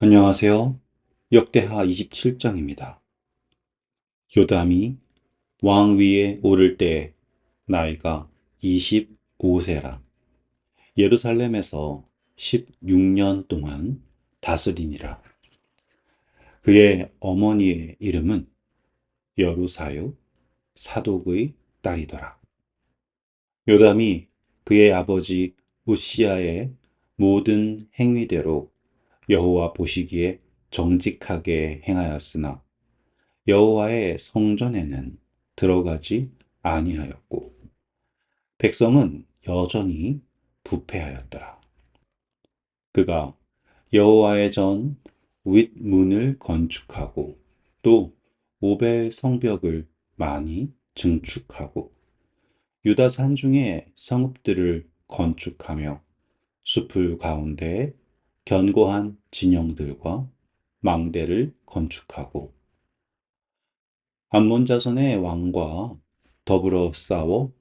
안녕하세요. 역대하 27장입니다. 요담이 왕 위에 오를 때 나이가 25세라. 예루살렘에서 16년 동안 다스리니라. 그의 어머니의 이름은 여루사요 사독의 딸이더라. 요담이 그의 아버지 우시야의 모든 행위대로 여호와 보시기에 정직하게 행하였으나 여호와의 성전에는 들어가지 아니하였고 백성은 여전히 부패하였더라. 그가 여호와의 전 윗문을 건축하고 또 오벨 성벽을 많이 증축하고 유다 산중에 성읍들을 건축하며 숲을 가운데에 견고한 진영들과 망대를 건축하고 암몬 자손의 왕과 더불어 싸워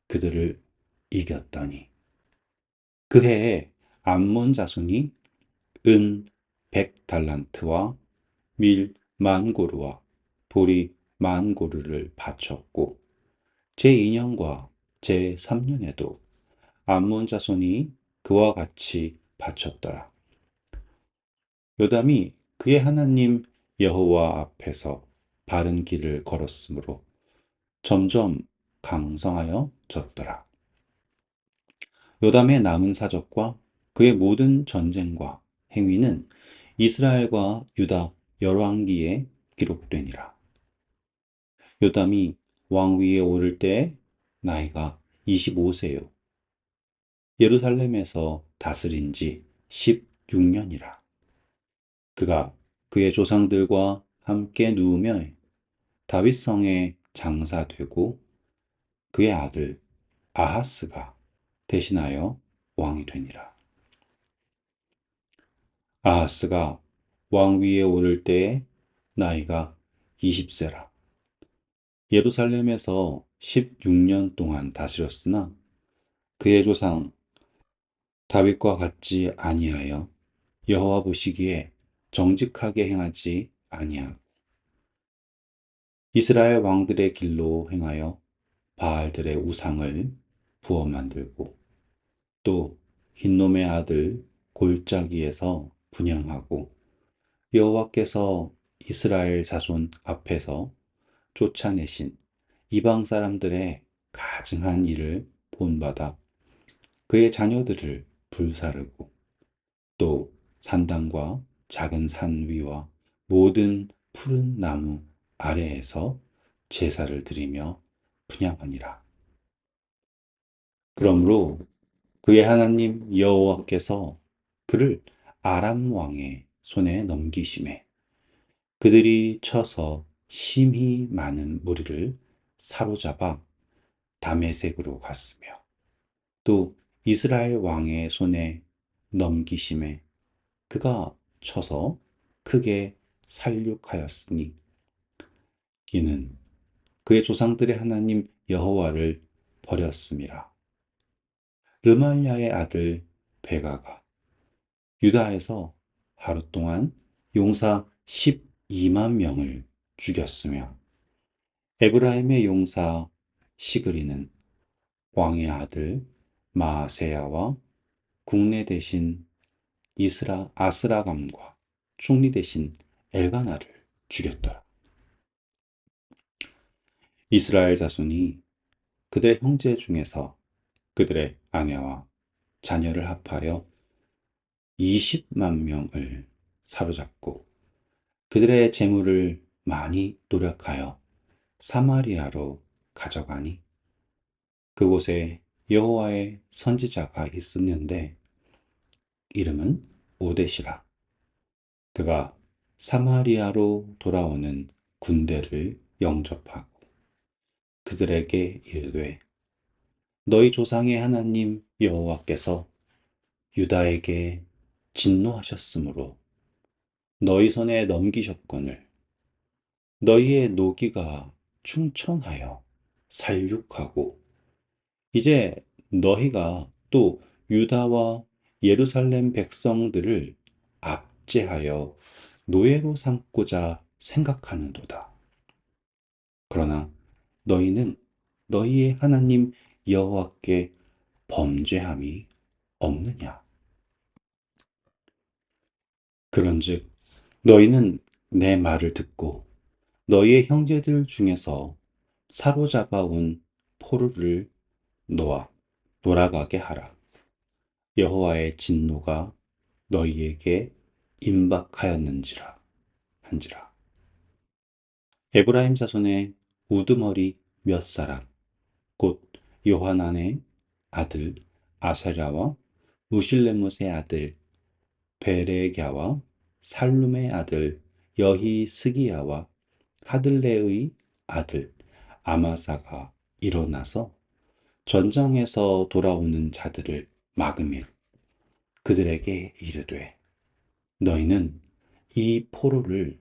그들을 이겼더니 그 해에 암몬 자손이 은 100달란트와 밀 만고르와 보리 만고르를 바쳤고 제2년과 제3년에도 암몬 자손이 그와 같이 바쳤더라. 요담이 그의 하나님 여호와 앞에서 바른 길을 걸었으므로 점점 강성하여졌더라. 요담의 남은 사적과 그의 모든 전쟁과 행위는 이스라엘과 유다 열왕기에 기록되니라. 요담이 왕위에 오를 때 나이가 25세요. 예루살렘에서 다스린 지 16년이라. 그가 그의 조상들과 함께 누우며 다윗성에 장사되고 그의 아들 아하스가 대신하여 왕이 되니라. 아하스가 왕위에 오를 때에 나이가 20세라. 예루살렘에서 16년 동안 다스렸으나 그의 조상 다윗과 같지 아니하여 여호와 보시기에 정직하게 행하지 아니하고 이스라엘 왕들의 길로 행하여 바알들의 우상을 부어 만들고 또 흰놈의 아들 골짜기에서 분향하고 여호와께서 이스라엘 자손 앞에서 쫓아내신 이방 사람들의 가증한 일을 본받아 그의 자녀들을 불사르고 또 산당과 작은 산 위와 모든 푸른 나무 아래에서 제사를 드리며 분향하니라. 그러므로 그의 하나님 여호와께서 그를 아람 왕의 손에 넘기심에 그들이 쳐서 심히 많은 무리를 사로잡아 다메섹으로 갔으며 또 이스라엘 왕의 손에 넘기심에 그가 쳐서 크게 살육하였으니 이는 그의 조상들의 하나님 여호와를 버렸음이라. 르말야의 아들 베가가 유다에서 하루 동안 용사 12만 명을 죽였으며 에브라임의 용사 시그리는 왕의 아들 마세야와 국내 대신 아스라감과 총리 대신 엘가나를 죽였더라. 이스라엘 자손이 그들의 형제 중에서 그들의 아내와 자녀를 합하여 20만 명을 사로잡고 그들의 재물을 많이 노력하여 사마리아로 가져가니 그곳에 여호와의 선지자가 있었는데 이름은 오뎃이라. 그가 사마리아로 돌아오는 군대를 영접하고 그들에게 이르되 너희 조상의 하나님 여호와께서 유다에게 진노하셨으므로 너희 손에 넘기셨거늘 너희의 노기가 충천하여 살육하고 이제 너희가 또 유다와 예루살렘 백성들을 압제하여 노예로 삼고자 생각하는도다. 그러나 너희는 너희의 하나님 여호와께 범죄함이 없느냐? 그런즉 너희는 내 말을 듣고 너희의 형제들 중에서 사로잡아 온 포로를 놓아 돌아가게 하라. 여호와의 진노가 너희에게 임박하였는지라 한지라. 에브라임 자손의 우두머리 몇 사람 곧 요하난의 아들 아사랴와 무실레못의 아들 베레갸와 살룸의 아들 여히스기야와 하들레의 아들 아마사가 일어나서 전장에서 돌아오는 자들을 막으며 그들에게 이르되 너희는 이 포로를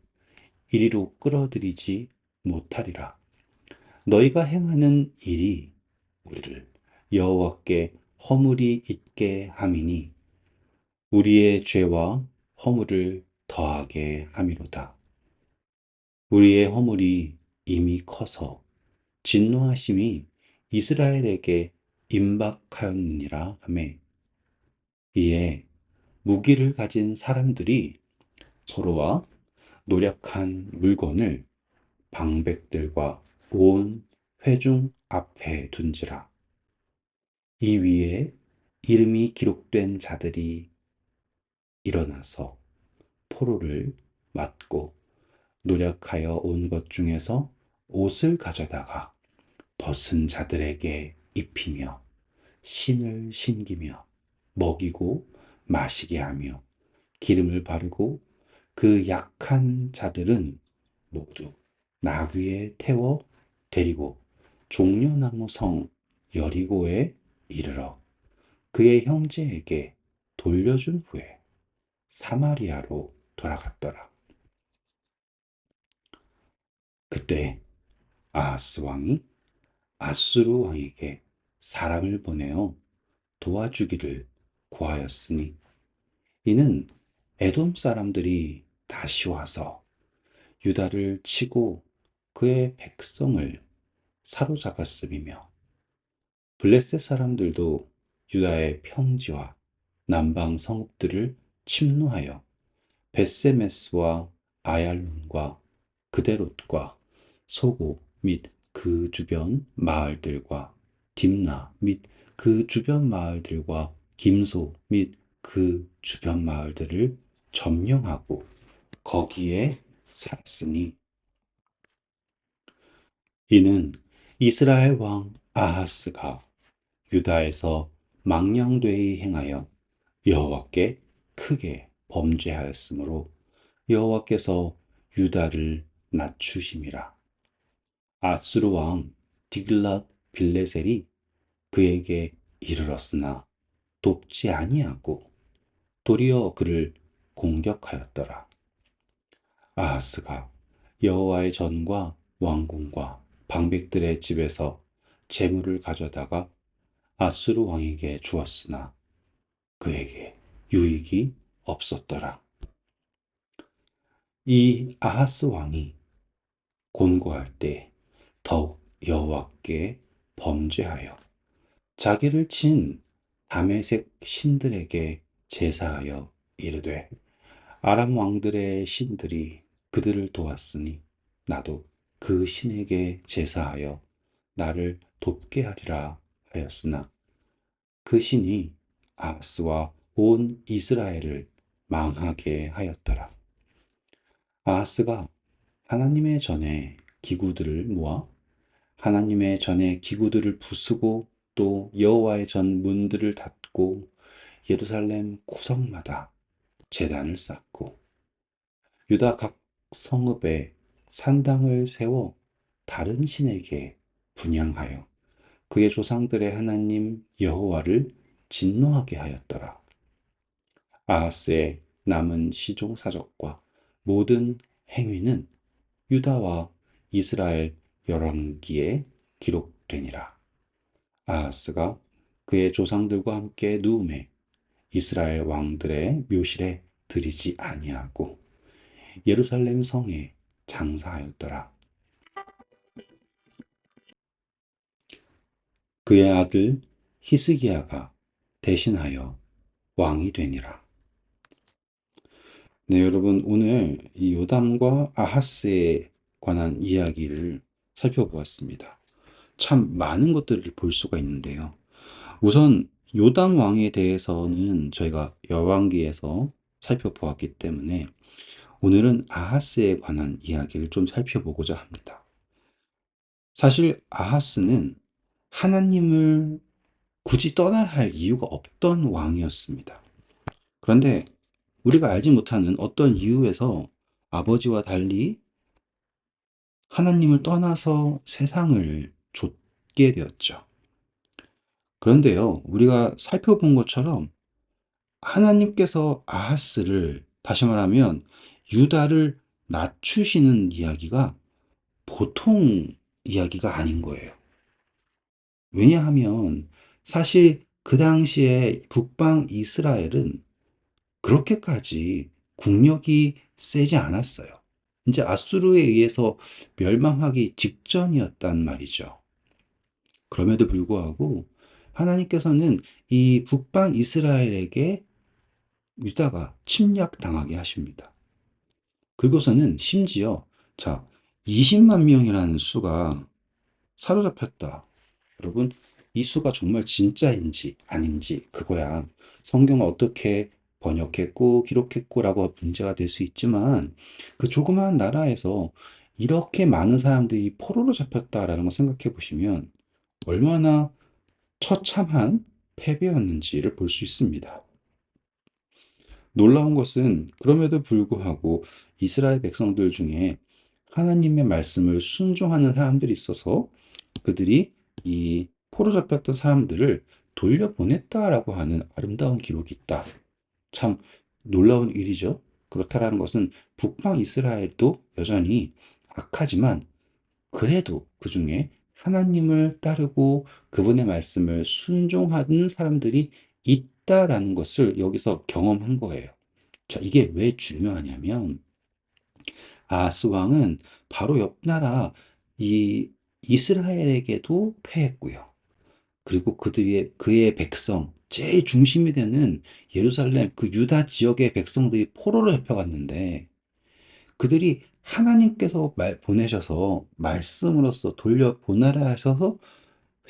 이리로 끌어들이지 못하리라. 너희가 행하는 일이 우리를 여호와께 허물이 있게 함이니 우리의 죄와 허물을 더하게 함이로다. 우리의 허물이 이미 커서 진노하심이 이스라엘에게 임박하였느니라 하매 이에 무기를 가진 사람들이 포로와 노력한 물건을 방백들과 온 회중 앞에 둔지라. 이 위에 이름이 기록된 자들이 일어나서 포로를 맞고 노력하여 온 것 중에서 옷을 가져다가 벗은 자들에게 입히며 신을 신기며 먹이고 마시게 하며 기름을 바르고 그 약한 자들은 모두 나귀에 태워 데리고 종려나무 성 여리고에 이르러 그의 형제에게 돌려준 후에 사마리아로 돌아갔더라. 그때 아하스 왕이 아수르 왕에게 사람을 보내어 도와주기를 구하였으니 이는 에돔 사람들이 다시 와서 유다를 치고 그의 백성을 사로잡았음이며 블레셋 사람들도 유다의 평지와 남방 성읍들을 침노하여 벳세메스와 아얄론과 그데롯과 소고 및 그 주변 마을들과 딥나 및 그 주변 마을들과 김소 및 그 주변 마을들을 점령하고 거기에 살았으니 이는 이스라엘 왕 아하스가 유다에서 망령되이 행하여 여호와께 크게 범죄하였으므로 여호와께서 유다를 낮추심이라. 아수르 왕 디글랏 빌레셀이 그에게 이르렀으나 돕지 아니하고 도리어 그를 공격하였더라. 아하스가 여호와의 전과 왕궁과 방백들의 집에서 재물을 가져다가 아수르 왕에게 주었으나 그에게 유익이 없었더라. 이 아하스 왕이 곤고할 때 더욱 여호와께 범죄하여 자기를 친 다메섹 신들에게 제사하여 이르되 아람 왕들의 신들이 그들을 도왔으니 나도 그 신에게 제사하여 나를 돕게 하리라 하였으나 그 신이 아하스와 온 이스라엘을 망하게 하였더라. 아하스가 하나님의 전에 기구들을 모아 하나님의 전에 기구들을 부수고 또 여호와의 전 문들을 닫고 예루살렘 구석마다 제단을 쌓고 유다 각 성읍에 산당을 세워 다른 신에게 분향하여 그의 조상들의 하나님 여호와를 진노하게 하였더라. 아하스의 남은 시종사적과 모든 행위는 유다와 이스라엘 열왕기에 기록되니라. 아하스가 그의 조상들과 함께 누움에 이스라엘 왕들의 묘실에 드리지 아니하고 예루살렘 성에 장사하였더라. 그의 아들 히스기야가 대신하여 왕이 되니라. 네, 여러분, 오늘 이 요담과 아하스에 관한 이야기를 살펴보았습니다. 참 많은 것들을 볼 수가 있는데요. 우선 요담 왕에 대해서는 저희가 열왕기에서 살펴보았기 때문에 오늘은 아하스에 관한 이야기를 좀 살펴보고자 합니다. 사실 아하스는 하나님을 굳이 떠나야 할 이유가 없던 왕이었습니다. 그런데 우리가 알지 못하는 어떤 이유에서 아버지와 달리 하나님을 떠나서 세상을 좇게 되었죠. 그런데요, 우리가 살펴본 것처럼 하나님께서 아하스를, 다시 말하면 유다를 낮추시는 이야기가 보통 이야기가 아닌 거예요. 왜냐하면 사실 그 당시에 북방 이스라엘은 그렇게까지 국력이 세지 않았어요. 이제 아수르에 의해서 멸망하기 직전이었단 말이죠. 그럼에도 불구하고 하나님께서는 이 북방 이스라엘에게 유다가 침략당하게 하십니다. 그리고서는 심지어, 자, 20만 명이라는 수가 사로잡혔다. 여러분, 이 수가 정말 진짜인지 아닌지 그거야 성경을 어떻게 번역했고 기록했고라고 문제가 될 수 있지만, 그 조그마한 나라에서 이렇게 많은 사람들이 포로로 잡혔다라는 걸 생각해 보시면 얼마나 처참한 패배였는지를 볼 수 있습니다. 놀라운 것은 그럼에도 불구하고 이스라엘 백성들 중에 하나님의 말씀을 순종하는 사람들이 있어서 그들이 이 포로 잡혔던 사람들을 돌려보냈다라고 하는 아름다운 기록이 있다. 참 놀라운 일이죠. 그렇다라는 것은 북방 이스라엘도 여전히 악하지만 그래도 그 중에 하나님을 따르고 그분의 말씀을 순종하는 사람들이 있다라는 것을 여기서 경험한 거예요. 자, 이게 왜 중요하냐면 아하스 왕은 바로 옆 나라 이 이스라엘에게도 패했고요. 그리고 그의 백성, 제일 중심이 되는 예루살렘 그 유다 지역의 백성들이 포로로 잡혀갔는데 그들이 하나님께서 보내셔서 말씀으로써 돌려 보내라 하셔서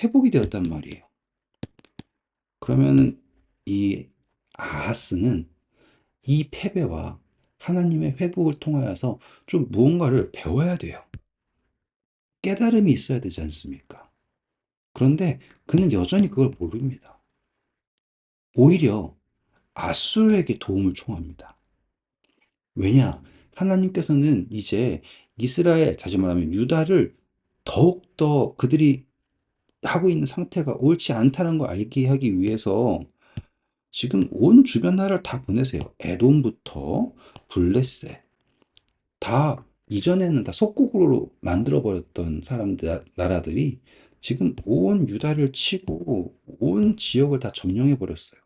회복이 되었단 말이에요. 그러면 이 아하스는 이 패배와 하나님의 회복을 통하여서 좀 무언가를 배워야 돼요. 깨달음이 있어야 되지 않습니까? 그런데 그는 여전히 그걸 모릅니다. 오히려 아수르에게 도움을 청합니다. 왜냐? 하나님께서는 이제 이스라엘, 다시 말하면 유다를 더욱더 그들이 하고 있는 상태가 옳지 않다는 걸 알게 하기 위해서 지금 온 주변 나라를 다 보내세요. 에돔부터 블레셋, 다 이전에는 다 속국으로 만들어버렸던 나라들이 지금 온 유다를 치고 온 지역을 다 점령해버렸어요.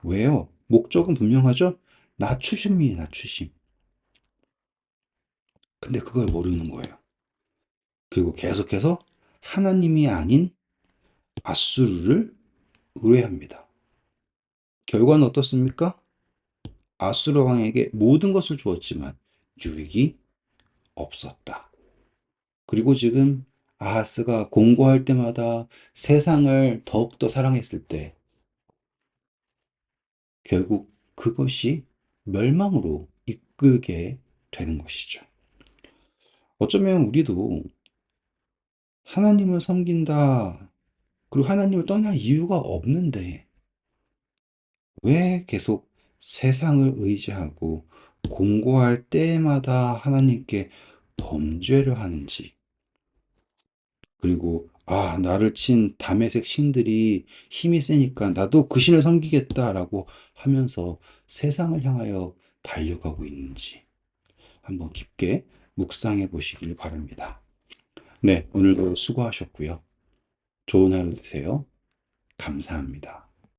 왜요? 목적은 분명하죠? 낮추심이에요, 낮추심. 근데 그걸 모르는 거예요. 그리고 계속해서 하나님이 아닌 아수르를 의뢰합니다. 결과는 어떻습니까? 아수르 왕에게 모든 것을 주었지만 유익이 없었다. 그리고 지금 아하스가 공고할 때마다 세상을 더욱더 사랑했을 때 결국 그것이 멸망으로 이끌게 되는 것이죠. 어쩌면 우리도 하나님을 섬긴다, 그리고 하나님을 떠날 이유가 없는데 왜 계속 세상을 의지하고 공고할 때마다 하나님께 범죄를 하는지, 그리고 나를 친 다메섹 신들이 힘이 세니까 나도 그 신을 섬기겠다라고 하면서 세상을 향하여 달려가고 있는지 한번 깊게 묵상해 보시길 바랍니다. 네, 오늘도 수고하셨고요. 좋은 하루 되세요. 감사합니다.